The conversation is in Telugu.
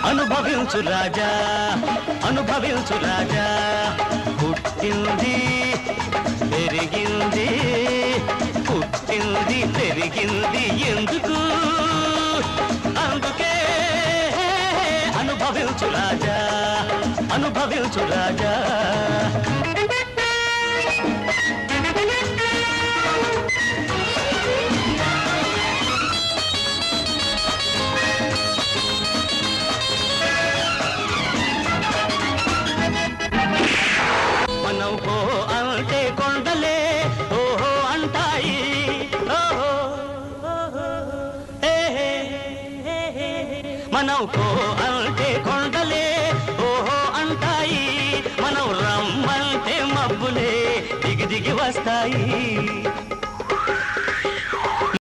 అనుభవించు రాజా అనుభవించు రాజా పుట్టింది పెరిగింది పుట్టింది పెరిగింది ఎందుకు అందుకే అనుభవించు రాజా అనుభవించు రాజా మనం హో అంటే కొండలే ఓహో అంటాయి ఓహో మనం హో అంటే కొండలే ఓహో అంటాయి మనం రమ్మంటే మబ్బులే దిగి దిగి వస్తాయి